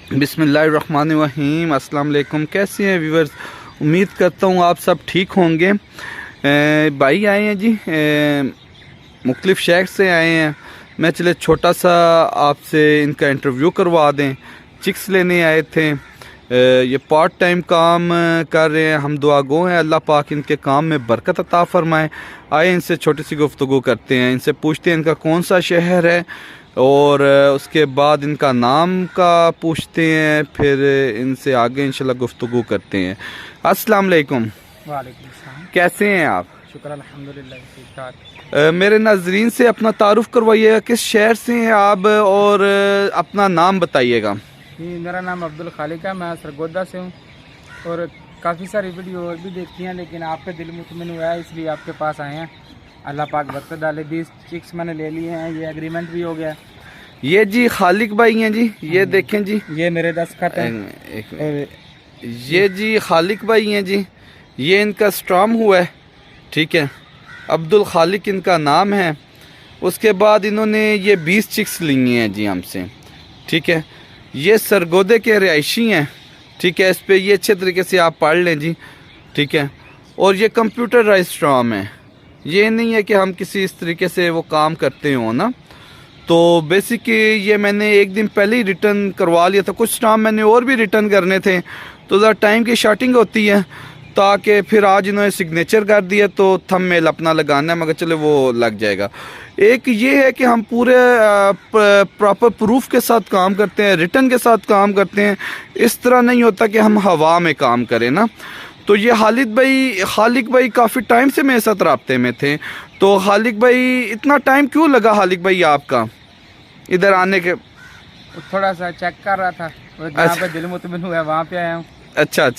बिस्मिल्लाहिर्रहमानिर्रहीम। अस्सलाम वालेकुम। कैसे हैं व्यूवर्स? उम्मीद करता हूँ आप सब ठीक होंगे। भाई आए हैं जी, मुख्तलिफ़ शहर से आए हैं। मैं चले छोटा सा आपसे इनका इंटरव्यू करवा दें। चिक्स लेने आए थे। ये पार्ट टाइम काम कर रहे हैं। हम दुआ गो हैं अल्लाह पाक इनके काम में बरकत अता फरमाए। आए इनसे छोटी सी गुफ्तगू करते हैं, इनसे पूछते हैं इनका कौन सा शहर है और उसके बाद इनका नाम का पूछते हैं, फिर इनसे आगे इंशाल्लाह गुफ्तगू करते हैं। अस्सलाम वालेकुम। वालेकुम सलाम। कैसे हैं आप? शुक्र अल्हम्दुलिल्लाह ठीक ठाक। मेरे नाजरीन से अपना तारुफ करवाइएगा, किस शहर से हैं आप और अपना नाम बताइएगा। जी, मेरा नाम अब्दुल खालिक है, मैं सरगोदा से हूँ और काफ़ी सारी वीडियो और भी देखती हैं, लेकिन आपके दिल मुतमिन हुआ है इसलिए आपके पास आए हैं। अल्लाह पाक बरकत डाले। 20 चिक्स मैंने ले लिए हैं, ये एग्रीमेंट भी हो गया। ये जी खालिक भाई हैं जी, ये देखें जी, ये मेरे दस्तखत हैं। और ये जी खालिक भाई हैं जी, ये इनका स्टाम हुआ है, ठीक है। अब्दुल खालिक इनका नाम है। उसके बाद इन्होंने ये 20 चिक्स ली हैं जी हमसे, ठीक है। ये सरगोदे के रिहायशी हैं, ठीक है। इस पर ये अच्छे तरीके से आप पढ़ लें जी, ठीक है। और ये कंप्यूटराइज स्टाम है, ये नहीं है कि हम किसी इस तरीके से वो काम करते हो ना। तो बेसिकली ये मैंने एक दिन पहले ही रिटर्न करवा लिया था। कुछ स्टाम्प मैंने और भी रिटर्न करने थे, तो ज़रा टाइम की शॉर्टिंग होती है, ताकि फिर आज इन्होंने सिग्नेचर कर दिया तो थंबनेल अपना लगाना है, मगर चलो वो लग जाएगा। एक ये है कि हम पूरे प्रॉपर प्रूफ के साथ काम करते हैं, रिटर्न के साथ काम करते हैं। इस तरह नहीं होता कि हम हवा में काम करें ना। तो ये खालिक भाई काफ़ी टाइम से मेरे साथ राब्ते में थे। तो खालिक भाई, इतना टाइम क्यों लगा खालिक भाई आपका इधर आने के? थोड़ा सा चेक कर रहा था, जहाँ पे दिल मुतमिन हुआ है वहाँ पे आया हूँ। अच्छा।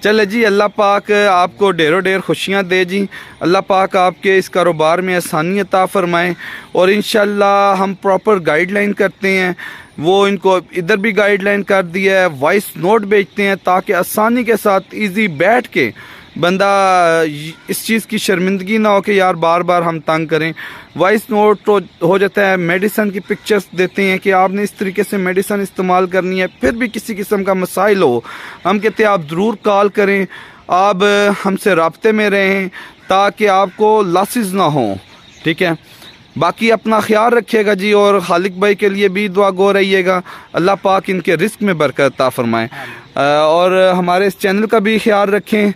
चले जी, अल्लाह पाक आपको ढेरों ढेर खुशियाँ दे जी। अल्लाह पाक आपके इस कारोबार में आसानी अता फरमाए। और इंशाल्लाह हम प्रॉपर गाइडलाइन करते हैं, वो इनको इधर भी गाइडलाइन कर दिया है। वॉइस नोट भेजते हैं ताकि आसानी के साथ इजी बैठ के बंदा इस चीज़ की शर्मिंदगी ना हो कि यार बार बार हम तंग करें। वॉइस नोट तो हो जाता है, मेडिसन की पिक्चर्स देते हैं कि आपने इस तरीके से मेडिसन इस्तेमाल करनी है। फिर भी किसी किस्म का मसाइल हो, हम कहते हैं आप ज़रूर कॉल करें, आप हमसे राब्ते में रहें ताकि आपको लॉसेस ना हो, ठीक है। बाकी अपना ख्याल रखिएगा जी, और खालिक भाई के लिए भी दुआ गो रहिएगा। अल्लाह पाक इनके रिस्क में बरकत अता फरमाए। और हमारे इस चैनल का भी ख्याल रखें।